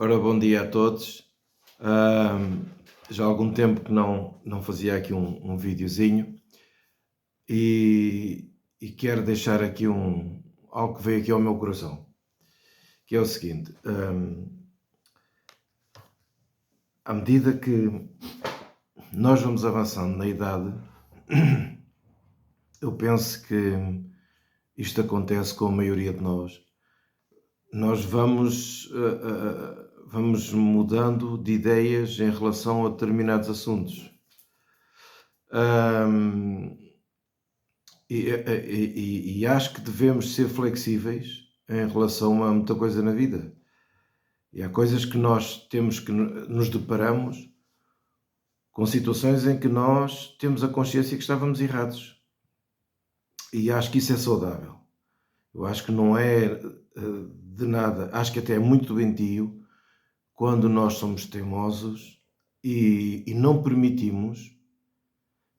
Ora, bom dia a todos. Ahm, Já há algum tempo que não fazia aqui um videozinho e quero deixar aqui algo que veio aqui ao meu coração, que é o seguinte: à medida que nós vamos avançando na idade, eu penso que isto acontece com a maioria de nós. Nós vamos mudando de ideias em relação a determinados assuntos. Ahm, e acho que devemos ser flexíveis em relação a muita coisa na vida. E há coisas que nós temos que nos deparamos com situações em que nós temos a consciência que estávamos errados. E acho que isso é saudável. Eu acho que não é de nada, acho que até é muito doentio quando nós somos teimosos e não permitimos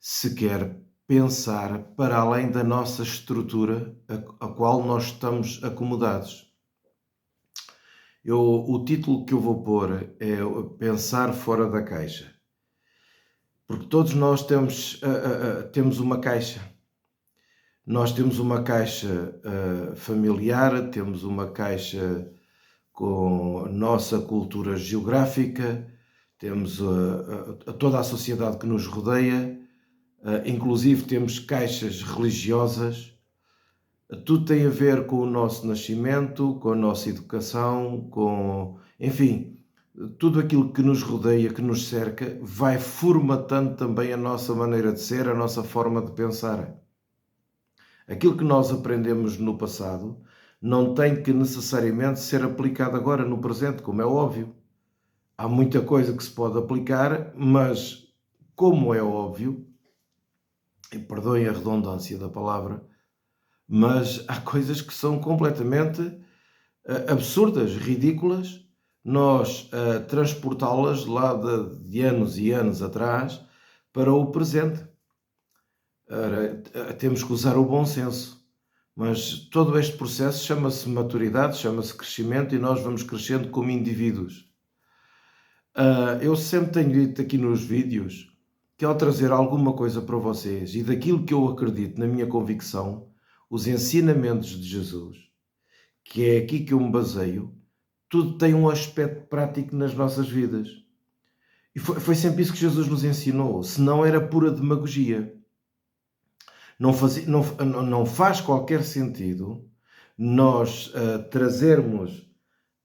sequer pensar para além da nossa estrutura a qual nós estamos acomodados. O título que eu vou pôr é Pensar Fora da Caixa. Porque todos nós temos uma caixa. Nós temos uma caixa familiar, temos uma caixa com a nossa cultura geográfica, temos toda a sociedade que nos rodeia, inclusive temos caixas religiosas. Tudo tem a ver com o nosso nascimento, com a nossa educação, enfim, tudo aquilo que nos rodeia, que nos cerca, vai formatando também a nossa maneira de ser, a nossa forma de pensar. Aquilo que nós aprendemos no passado não tem que necessariamente ser aplicado agora, no presente, como é óbvio. Há muita coisa que se pode aplicar, mas, como é óbvio, e perdoem a redundância da palavra, mas há coisas que são completamente absurdas, ridículas, nós transportá-las lá de anos e anos atrás para o presente. Temos que usar o bom senso, mas todo este processo chama-se maturidade, chama-se crescimento e nós vamos crescendo como indivíduos. Eu sempre tenho dito aqui nos vídeos que ao trazer alguma coisa para vocês e daquilo que eu acredito na minha convicção, os ensinamentos de Jesus, que é aqui que eu me baseio, tudo tem um aspecto prático nas nossas vidas. E foi sempre isso que Jesus nos ensinou, senão era pura demagogia. Não faz qualquer sentido nós trazermos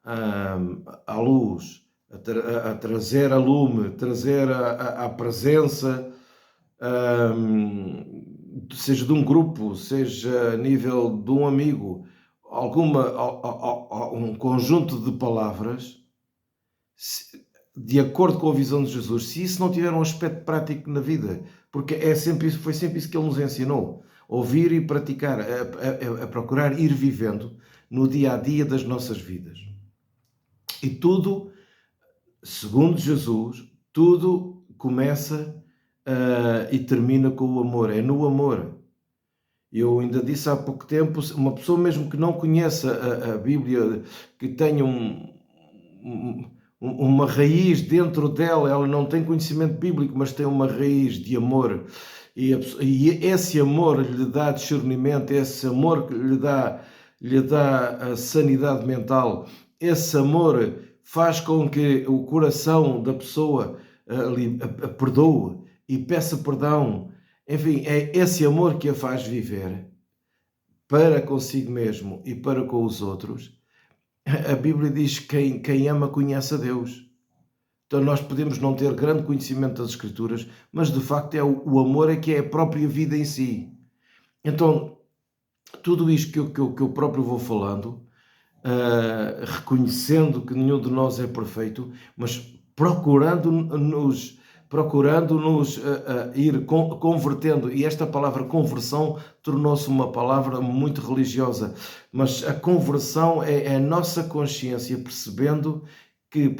à luz, a trazer a lume, trazer à presença, seja de um grupo, seja a nível de um amigo, um conjunto de palavras, de acordo com a visão de Jesus, se isso não tiver um aspecto prático na vida, porque foi sempre isso que ele nos ensinou, ouvir e praticar, a procurar ir vivendo no dia a dia das nossas vidas. E tudo, segundo Jesus, tudo começa e termina com o amor, é no amor. Eu ainda disse há pouco tempo, uma pessoa mesmo que não conheça a Bíblia, que tenha uma raiz dentro dela, ela não tem conhecimento bíblico, mas tem uma raiz de amor, e esse amor lhe dá discernimento, esse amor lhe dá a sanidade mental, esse amor faz com que o coração da pessoa perdoe e peça perdão. Enfim, é esse amor que a faz viver para consigo mesmo e para com os outros. A Bíblia diz que quem ama conhece a Deus. Então nós podemos não ter grande conhecimento das Escrituras, mas de facto o amor é que é a própria vida em si. Então, tudo isto que eu próprio vou falando, reconhecendo que nenhum de nós é perfeito, mas procurando-nos ir convertendo, e esta palavra conversão tornou-se uma palavra muito religiosa, mas a conversão é a nossa consciência percebendo que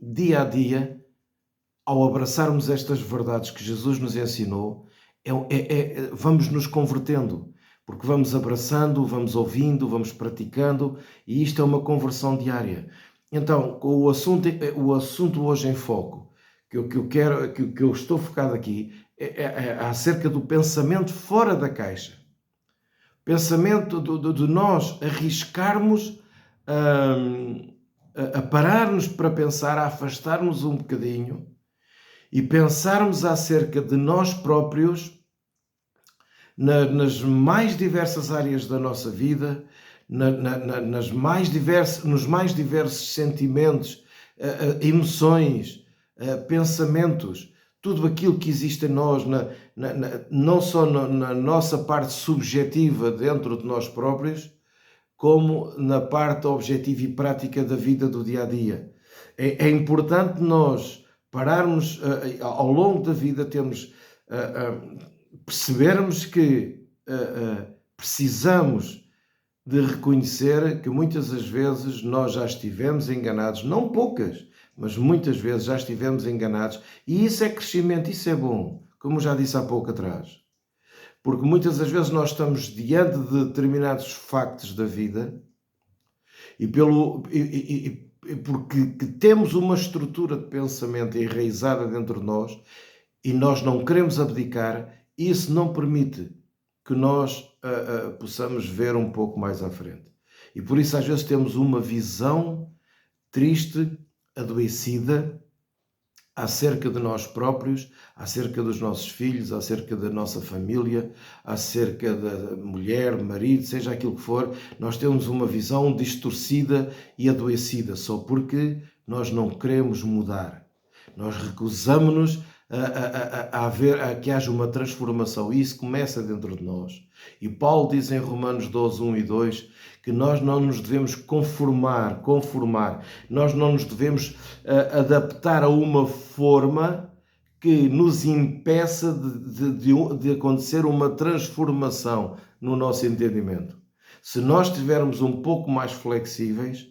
dia a dia, ao abraçarmos estas verdades que Jesus nos ensinou, vamos nos convertendo, porque vamos abraçando, vamos ouvindo, vamos praticando, e isto é uma conversão diária. Então, o assunto hoje em foco, que eu estou focado aqui, é acerca do pensamento fora da caixa. Pensamento de nós arriscarmos a parar-nos para pensar, a afastar-nos um bocadinho e pensarmos acerca de nós próprios nas mais diversas áreas da nossa vida, nos mais diversos sentimentos, emoções, pensamentos, tudo aquilo que existe em nós, não só na nossa parte subjetiva dentro de nós próprios, como na parte objetiva e prática da vida do dia a dia. É importante nós pararmos ao longo da vida, percebermos que precisamos de reconhecer que muitas das vezes nós já estivemos enganados, não poucas, mas muitas vezes já estivemos enganados, e isso é crescimento, isso é bom, como já disse há pouco atrás. Porque muitas das vezes nós estamos diante de determinados factos da vida porque temos uma estrutura de pensamento enraizada dentro de nós e nós não queremos abdicar, isso não permite que nós possamos ver um pouco mais à frente. E por isso às vezes temos uma visão triste, adoecida, acerca de nós próprios, acerca dos nossos filhos, acerca da nossa família, acerca da mulher, marido, seja aquilo que for, nós temos uma visão distorcida e adoecida, só porque nós não queremos mudar. Nós recusamos-nos a que haja uma transformação, e isso começa dentro de nós. E Paulo diz em Romanos 12, 1 e 2, que nós não nos devemos conformar, nós não nos devemos adaptar a uma forma que nos impeça de acontecer uma transformação no nosso entendimento. Se nós estivermos um pouco mais flexíveis,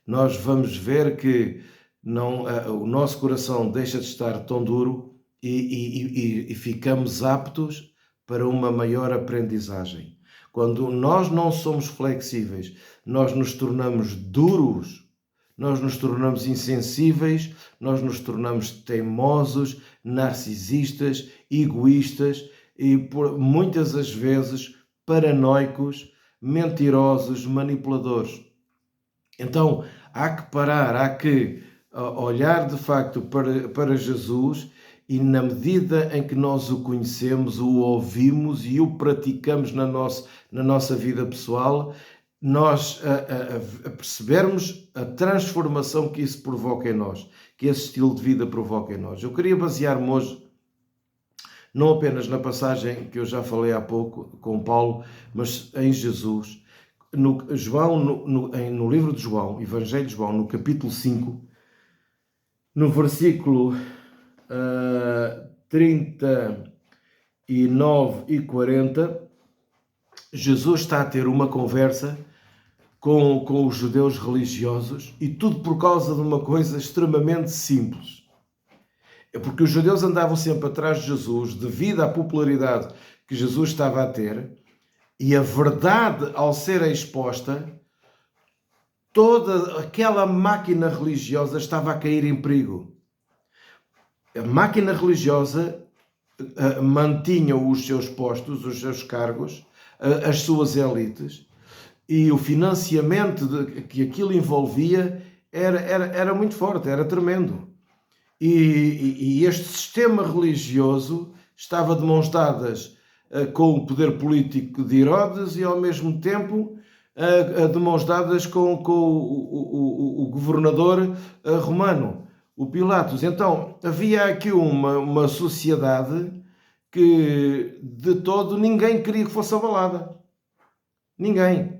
nós vamos ver que o nosso coração deixa de estar tão duro e ficamos aptos para uma maior aprendizagem. Quando nós não somos flexíveis, nós nos tornamos duros, nós nos tornamos insensíveis, nós nos tornamos teimosos, narcisistas, egoístas e, por muitas das vezes, paranoicos, mentirosos, manipuladores. Então, há que parar, há que olhar de facto para Jesus, e na medida em que nós o conhecemos, o ouvimos e o praticamos na nossa vida pessoal, nós percebermos a transformação que isso provoca em nós, que esse estilo de vida provoca em nós. Eu queria basear-me hoje não apenas na passagem que eu já falei há pouco com Paulo, mas em Jesus. No livro de João, Evangelho de João, no capítulo 5, no versículo 39 e 40, Jesus está a ter uma conversa com os judeus religiosos, e tudo por causa de uma coisa extremamente simples. É porque os judeus andavam sempre atrás de Jesus devido à popularidade que Jesus estava a ter, e a verdade, ao ser exposta, toda aquela máquina religiosa estava a cair em perigo. A máquina religiosa mantinha os seus postos, os seus cargos, as suas elites, e o financiamento que aquilo envolvia era muito forte, era tremendo. E este sistema religioso estava de mãos dadas com o poder político de Herodes e, ao mesmo tempo, de mãos dadas com o governador romano, o Pilatos. Então, havia aqui uma sociedade que, de todo, ninguém queria que fosse abalada. Ninguém.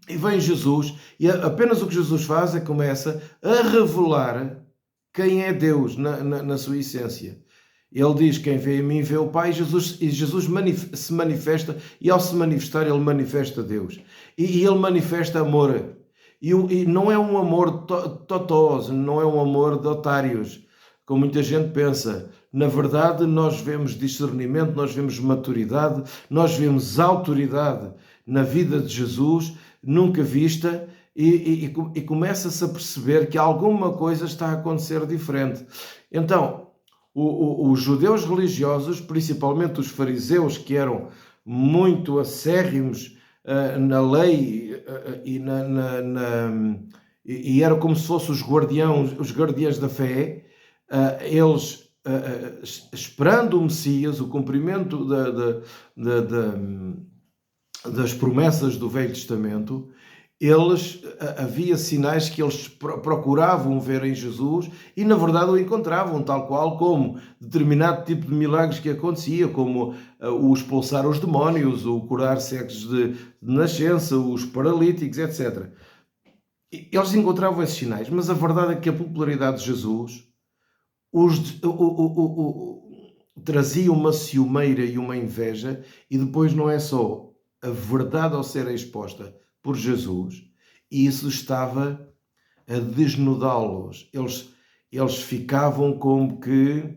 E vem Jesus, e apenas o que Jesus faz é começa a revelar quem é Deus na sua essência. Ele diz: quem vê em mim vê o Pai. E Jesus se manifesta, e ao se manifestar ele manifesta Deus. E ele manifesta amor. E não é um amor totós, não é um amor de otários, como muita gente pensa. Na verdade, nós vemos discernimento, nós vemos maturidade, nós vemos autoridade na vida de Jesus, nunca vista, e começa-se a perceber que alguma coisa está a acontecer diferente. Então, os judeus religiosos, principalmente os fariseus, que eram muito acérrimos na lei e eram como se fossem os guardiães da fé, eles, esperando o Messias, o cumprimento das promessas do Velho Testamento, havia sinais que eles procuravam ver em Jesus e, na verdade, o encontravam, tal qual como determinado tipo de milagres que acontecia, como o expulsar os demónios, o curar cegos de nascença, os paralíticos, etc. Eles encontravam esses sinais, mas a verdade é que a popularidade de Jesus trazia uma ciumeira e uma inveja, e depois não é só a verdade ao ser exposta por Jesus, e isso estava a desnudá-los. Eles ficavam como que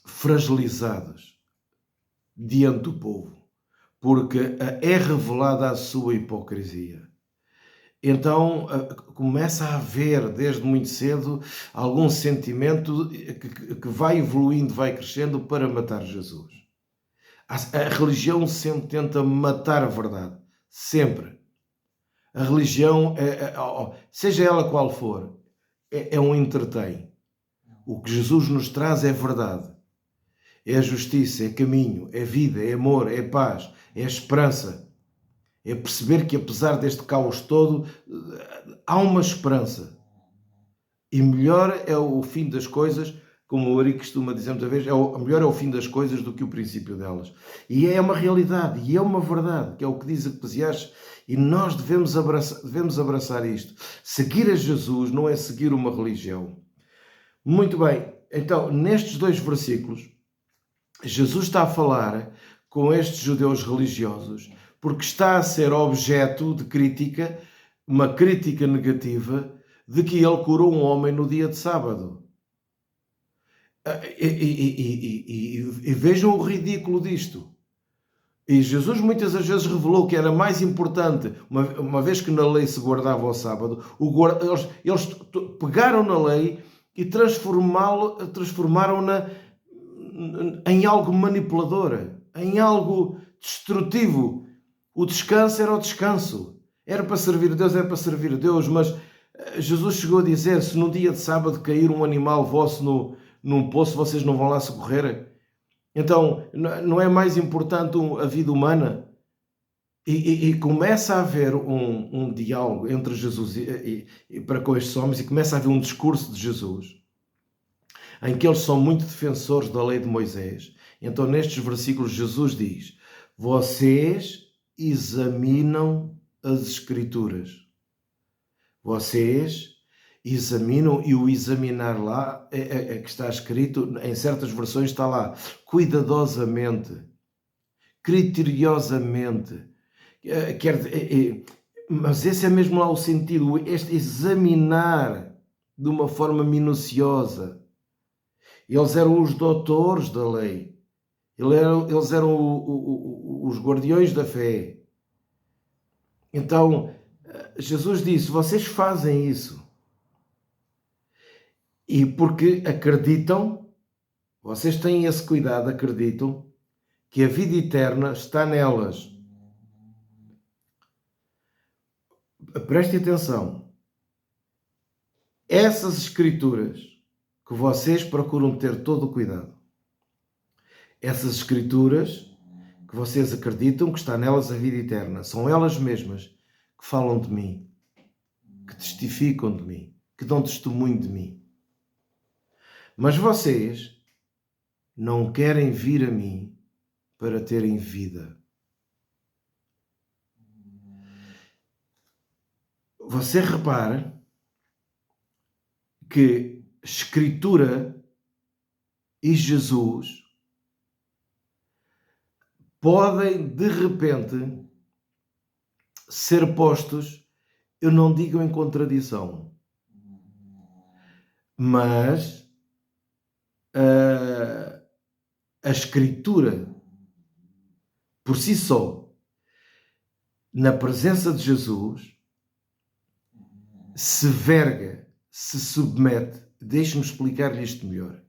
fragilizados diante do povo, porque é revelada a sua hipocrisia. Então começa a haver, desde muito cedo, algum sentimento que vai evoluindo, vai crescendo para matar Jesus. A religião sempre tenta matar a verdade. Sempre. A religião, seja ela qual for, é um entretém. O que Jesus nos traz é verdade. É justiça, é caminho, é vida, é amor, é paz, é esperança. É perceber que, apesar deste caos todo, há uma esperança. E melhor é o fim das coisas, como o Ari costuma dizer muitas vezes, melhor é o fim das coisas do que o princípio delas. E é uma realidade, e é uma verdade, que é o que diz Eclesiastes, e nós devemos abraçar isto. Seguir a Jesus não é seguir uma religião. Muito bem, então, nestes 2 versículos, Jesus está a falar com estes judeus religiosos, porque está a ser objeto de crítica, uma crítica negativa, de que ele curou um homem no dia de sábado. E vejam o ridículo disto. E Jesus muitas das vezes revelou que era mais importante, uma vez que na lei se guardava o sábado, eles pegaram na lei e transformaram-na em algo manipulador, em algo destrutivo. O descanso era o descanso. Era para servir a Deus, mas Jesus chegou a dizer: se no dia de sábado cair um animal vosso num poço, vocês não vão lá socorrer? Então, não é mais importante a vida humana? E começa a haver um diálogo entre Jesus para com estes homens, e começa a haver um discurso de Jesus, em que eles são muito defensores da lei de Moisés. Então, nestes versículos, Jesus diz: vocês examinam as Escrituras. Vocês examinam, e o examinar lá é que está escrito, em certas versões está lá, cuidadosamente, criteriosamente. Mas esse é mesmo lá o sentido, este examinar de uma forma minuciosa. Eles eram os doutores da lei. Eles eram os guardiões da fé. Então, Jesus disse: vocês fazem isso. E porque acreditam, vocês têm esse cuidado, acreditam que a vida eterna está nelas. Prestem atenção. Essas Escrituras que vocês procuram ter todo o cuidado, essas Escrituras que vocês acreditam que está nelas a vida eterna, são elas mesmas que falam de mim, que testificam de mim, que dão testemunho de mim. Mas vocês não querem vir a mim para terem vida. Você repara que Escritura e Jesus podem, de repente, ser postos, eu não digo em contradição, mas a Escritura, por si só, na presença de Jesus, se verga, se submete. Deixe-me explicar-lhe isto melhor,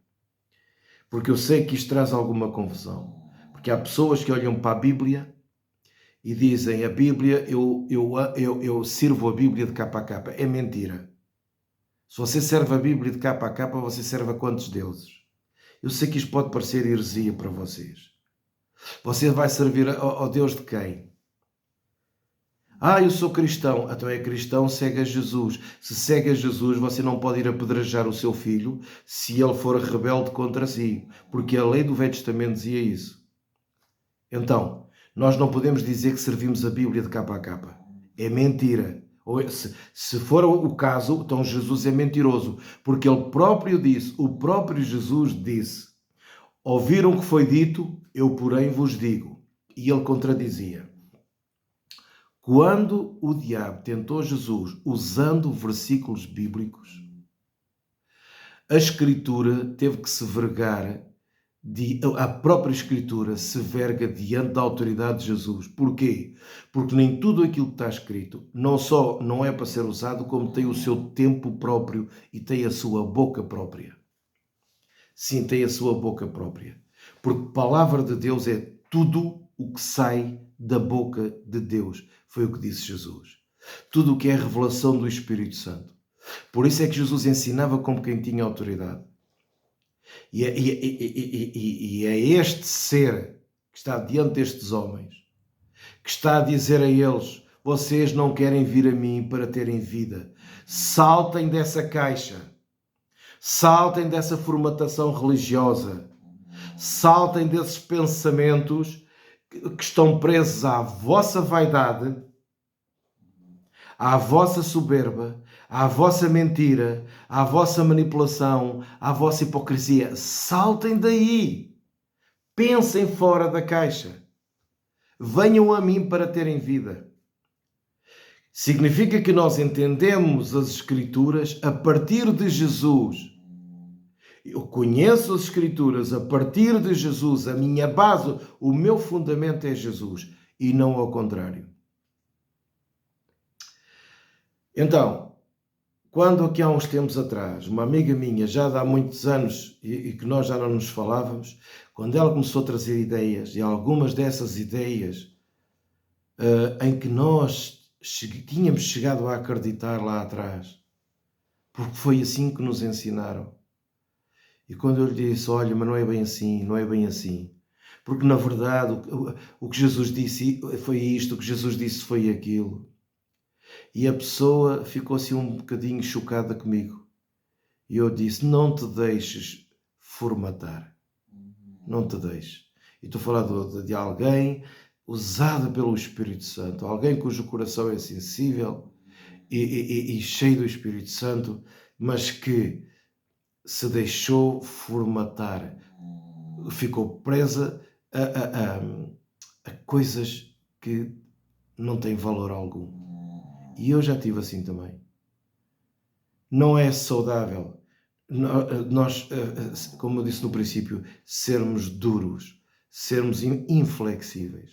porque eu sei que isto traz alguma confusão. Porque há pessoas que olham para a Bíblia e dizem: a Bíblia, eu sirvo a Bíblia de capa a capa. É mentira. Se você serve a Bíblia de capa a capa, você serve a quantos deuses? Eu sei que isto pode parecer heresia para vocês. Você vai servir ao Deus de quem? Eu sou cristão. Então é cristão, segue a Jesus. Se segue a Jesus, você não pode ir apedrejar o seu filho se ele for rebelde contra si, porque a lei do Velho Testamento dizia isso. Então, nós não podemos dizer que servimos a Bíblia de capa a capa. É mentira. Ou se for o caso, então Jesus é mentiroso, porque ele próprio disse, o próprio Jesus disse: ouviram o que foi dito, eu porém vos digo. E ele contradizia. Quando o diabo tentou Jesus usando versículos bíblicos, a Escritura teve que se vergar, a própria Escritura se verga diante da autoridade de Jesus. Porquê? Porque nem tudo aquilo que está escrito não só não é para ser usado, como tem o seu tempo próprio e tem a sua boca própria. Sim, tem a sua boca própria. Porque a palavra de Deus é tudo o que sai da boca de Deus. Foi o que disse Jesus. Tudo o que é revelação do Espírito Santo. Por isso é que Jesus ensinava como quem tinha autoridade. E é este ser que está diante destes homens, que está a dizer a eles: vocês não querem vir a mim para terem vida. Saltem dessa caixa. Saltem dessa formatação religiosa. Saltem desses pensamentos que estão presos à vossa vaidade, à vossa soberba, à vossa mentira, à vossa manipulação, à vossa hipocrisia. Saltem daí. Pensem fora da caixa. Venham a mim para terem vida. Significa que nós entendemos as Escrituras a partir de Jesus. Eu conheço as Escrituras a partir de Jesus. A minha base, o meu fundamento é Jesus e não ao contrário. Então, quando aqui há uns tempos atrás, uma amiga minha, já há muitos anos e que nós já não nos falávamos, quando ela começou a trazer ideias, e algumas dessas ideias em que nós tínhamos chegado a acreditar lá atrás, porque foi assim que nos ensinaram. E quando eu lhe disse: olha, mas não é bem assim, não é bem assim, porque na verdade o que Jesus disse foi isto, o que Jesus disse foi aquilo. E a pessoa ficou assim um bocadinho chocada comigo. E eu disse: não te deixes formatar. Não te deixes. E estou a falar de alguém usado pelo Espírito Santo. Alguém cujo coração é sensível e cheio do Espírito Santo, mas que se deixou formatar. Ficou presa a coisas que não têm valor algum. E eu já tive assim também. Não é saudável nós, como eu disse no princípio, sermos duros, sermos inflexíveis.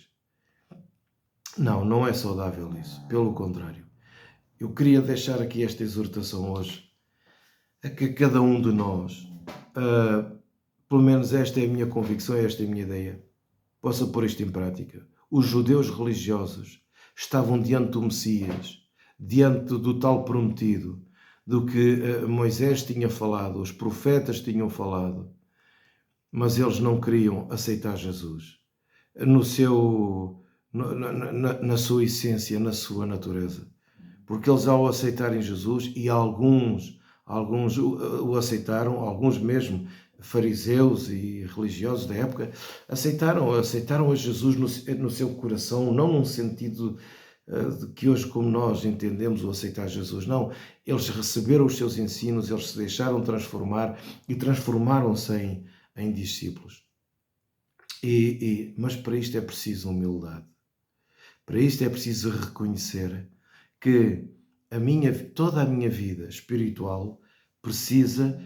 Não é saudável isso. Pelo contrário. Eu queria deixar aqui esta exortação hoje, a que cada um de nós, pelo menos esta é a minha convicção, esta é a minha ideia, possa pôr isto em prática. Os judeus religiosos estavam diante do Messias, diante do tal prometido, do que Moisés tinha falado, os profetas tinham falado, mas eles não queriam aceitar Jesus na sua essência, na sua natureza. Porque eles, ao aceitarem Jesus, e alguns o aceitaram, alguns mesmo fariseus e religiosos da época, aceitaram a Jesus no seu coração, não num sentido de que hoje, como nós entendemos o aceitar Jesus, não. Eles receberam os seus ensinos, eles se deixaram transformar e transformaram-se em discípulos. Mas para isto é preciso humildade. Para isto é preciso reconhecer que toda a minha vida espiritual precisa,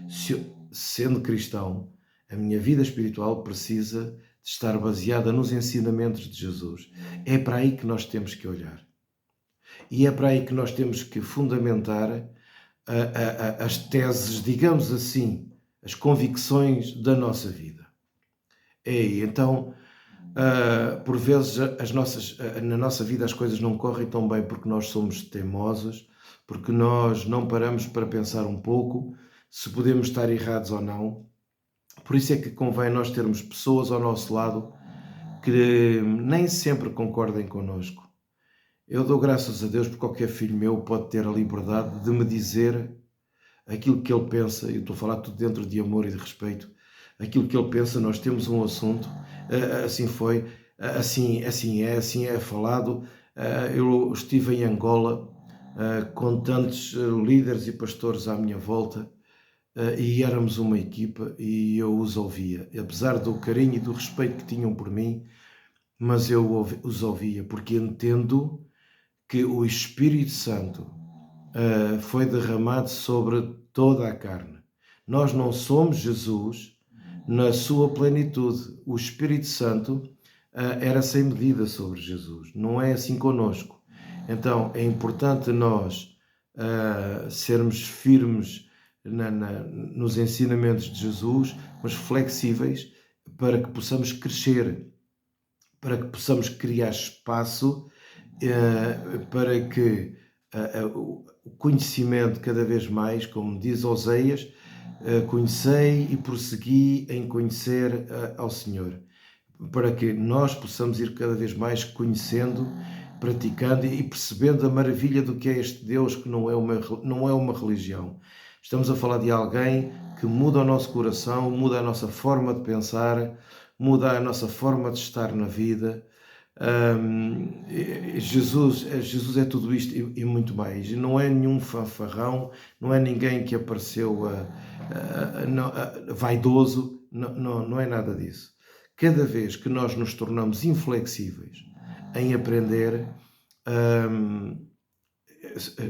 sendo cristão, a minha vida espiritual precisa de estar baseada nos ensinamentos de Jesus. É para aí que nós temos que olhar. E é para aí que nós temos que fundamentar as teses, digamos assim, as convicções da nossa vida. Então, por vezes na nossa vida as coisas não correm tão bem porque nós somos teimosos, porque nós não paramos para pensar um pouco se podemos estar errados ou não. Por isso é que convém nós termos pessoas ao nosso lado que nem sempre concordem connosco. Eu dou graças a Deus porque qualquer filho meu pode ter a liberdade de me dizer aquilo que ele pensa. Eu estou a falar tudo dentro de amor e de respeito. Aquilo que ele pensa, nós temos um assunto, assim foi, assim é falado. Eu estive em Angola com tantos líderes e pastores à minha volta e éramos uma equipa e eu os ouvia, apesar do carinho e do respeito que tinham por mim, mas eu os ouvia porque entendo que o Espírito Santo foi derramado sobre toda a carne. Nós não somos Jesus na sua plenitude. O Espírito Santo era sem medida sobre Jesus. Não é assim conosco. Então é importante nós sermos firmes nos ensinamentos de Jesus, mas flexíveis para que possamos crescer, para que possamos criar espaço para que o conhecimento cada vez mais, como diz Oseias, conhecei e prossegui em conhecer ao Senhor, para que nós possamos ir cada vez mais conhecendo, praticando e percebendo a maravilha do que é este Deus, que não é uma religião. Estamos a falar de alguém que muda o nosso coração, muda a nossa forma de pensar, muda a nossa forma de estar na vida. Jesus é tudo isto e muito mais. Não é nenhum fanfarrão, não é ninguém que apareceu vaidoso, não é nada disso. Cada vez que nós nos tornamos inflexíveis em aprender,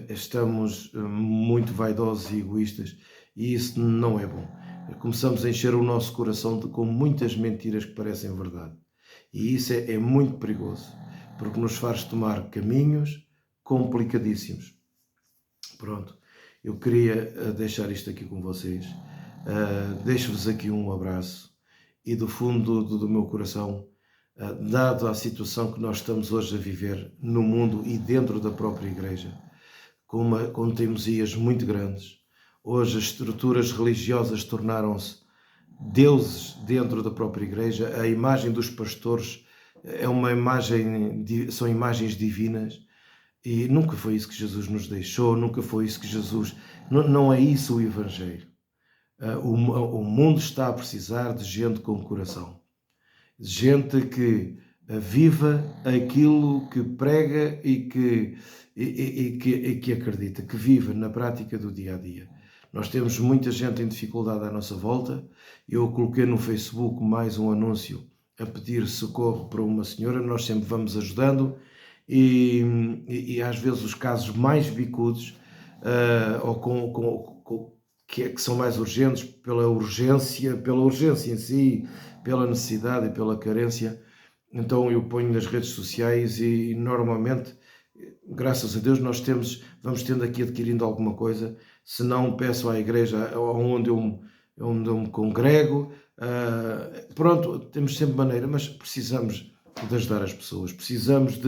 estamos muito vaidosos e egoístas e isso não é bom. Começamos a encher o nosso coração com muitas mentiras que parecem verdade. E isso é muito perigoso, porque nos faz tomar caminhos complicadíssimos. Pronto, eu queria deixar isto aqui com vocês. Deixo-vos aqui um abraço e do fundo do meu coração, dado a situação que nós estamos hoje a viver no mundo e dentro da própria Igreja, com teimosias muito grandes. Hoje as estruturas religiosas tornaram-se deuses dentro da própria Igreja. A imagem dos pastores é uma imagem, são imagens divinas e nunca foi isso que Jesus nos deixou, nunca foi isso que Jesus... Não é isso o Evangelho. O mundo está a precisar de gente com coração, de gente que viva aquilo que prega e que acredita, que viva na prática do dia a dia. Nós temos muita gente em dificuldade à nossa volta. Eu coloquei no Facebook mais um anúncio a pedir socorro para uma senhora. Nós sempre vamos ajudando e às vezes os casos mais bicudos ou que são mais urgentes pela urgência em si, pela necessidade e pela carência. Então eu ponho nas redes sociais e normalmente, graças a Deus, vamos tendo aqui adquirindo alguma coisa. Se não, peço à igreja onde eu me congrego. Pronto, temos sempre maneira, mas precisamos de ajudar as pessoas. Precisamos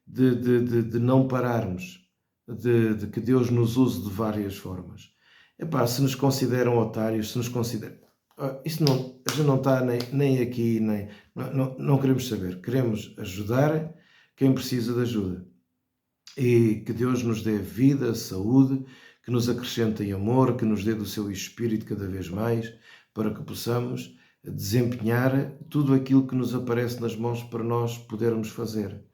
de não pararmos, de que Deus nos use de várias formas. Se nos consideram otários, se nos consideram... Isso não, a gente não está nem aqui, não queremos saber. Queremos ajudar quem precisa de ajuda. E que Deus nos dê vida, saúde, que nos acrescente em amor, que nos dê do seu Espírito cada vez mais, para que possamos desempenhar tudo aquilo que nos aparece nas mãos para nós podermos fazer.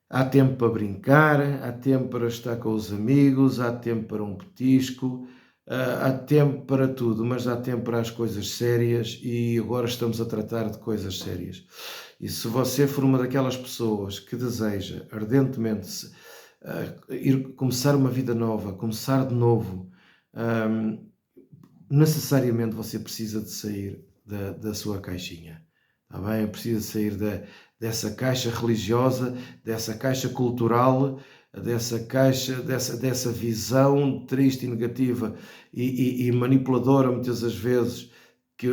Há tempo para brincar, há tempo para estar com os amigos, há tempo para um petisco, há tempo para tudo, mas há tempo para as coisas sérias e agora estamos a tratar de coisas sérias. E se você for uma daquelas pessoas que deseja ardentemente começar uma vida nova, começar de novo, necessariamente você precisa de sair da sua caixinha, está bem? Precisa sair dessa caixa religiosa, dessa caixa cultural dessa caixa, dessa visão triste e negativa e manipuladora, muitas das vezes, que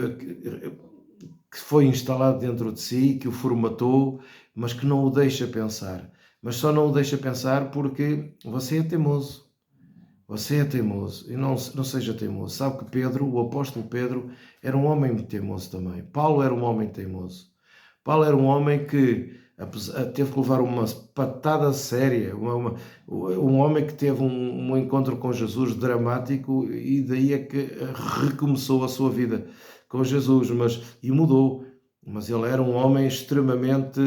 foi instalado dentro de si, que o formatou, mas que não o deixa pensar. Mas só não o deixa pensar porque você é teimoso. Você é teimoso e não seja teimoso. Sabe que Pedro, o apóstolo Pedro, era um homem muito teimoso também. Paulo era um homem teimoso. Paulo era um homem que teve que levar uma patada séria, um homem que teve um encontro com Jesus dramático e daí é que recomeçou a sua vida com Jesus, e mudou. Mas ele era um homem extremamente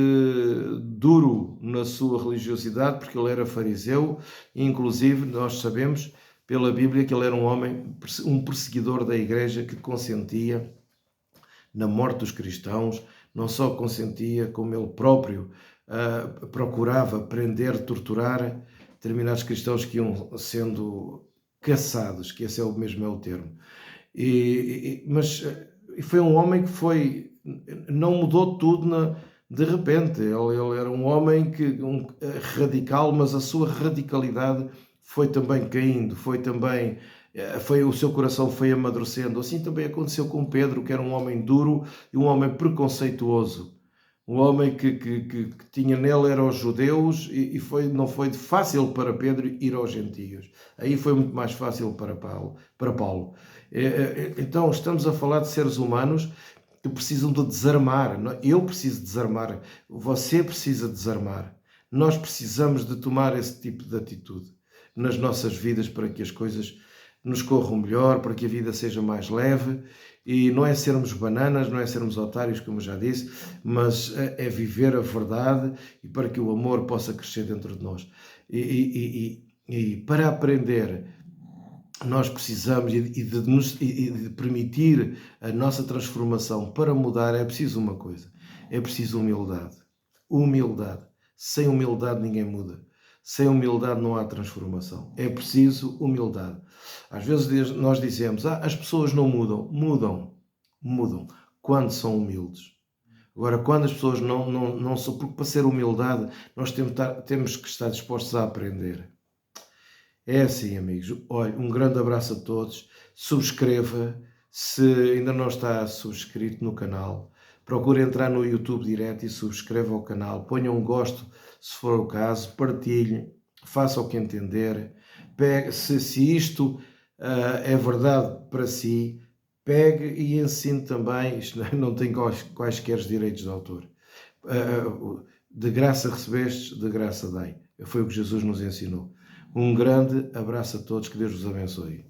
duro na sua religiosidade, porque ele era fariseu, e inclusive nós sabemos pela Bíblia que ele era um homem, um perseguidor da igreja que consentia na morte dos cristãos, não só consentia, como ele próprio procurava prender, torturar determinados cristãos que iam sendo caçados, que esse é o mesmo é o termo. Mas foi um homem que não mudou tudo de repente. Ele era um homem radical, mas a sua radicalidade foi também caindo, o seu coração foi amadurecendo. Assim também aconteceu com Pedro, que era um homem duro e um homem preconceituoso. Um homem que tinha nele era os judeus não foi fácil para Pedro ir aos gentios. Aí foi muito mais fácil para Paulo. Então estamos a falar de seres humanos que precisam de desarmar. Eu preciso desarmar. Você precisa desarmar. Nós precisamos de tomar esse tipo de atitude nas nossas vidas para que as coisas nos corram melhor, para que a vida seja mais leve. E não é sermos bananas, não é sermos otários, como já disse, mas é viver a verdade e para que o amor possa crescer dentro de nós. E para aprender, nós precisamos e de permitir a nossa transformação. Para mudar é preciso uma coisa, é preciso humildade. Humildade. Sem humildade ninguém muda. Sem humildade não há transformação. É preciso humildade. Às vezes nós dizemos, as pessoas não mudam. Mudam quando são humildes. Agora, quando as pessoas não são, porque para ser humildade nós temos que estar dispostos a aprender. É assim, amigos. Olha, um grande abraço a todos. Subscreva se ainda não está subscrito no canal. Procure entrar no YouTube direto e subscreva o canal. Ponha um gosto se for o caso. Partilhe. Faça o que entender. Se isto é verdade para si, pegue e ensine também. Isto não tem quaisquer direitos de autor. De graça recebestes, de graça dai. Foi o que Jesus nos ensinou. Um grande abraço a todos, que Deus vos abençoe.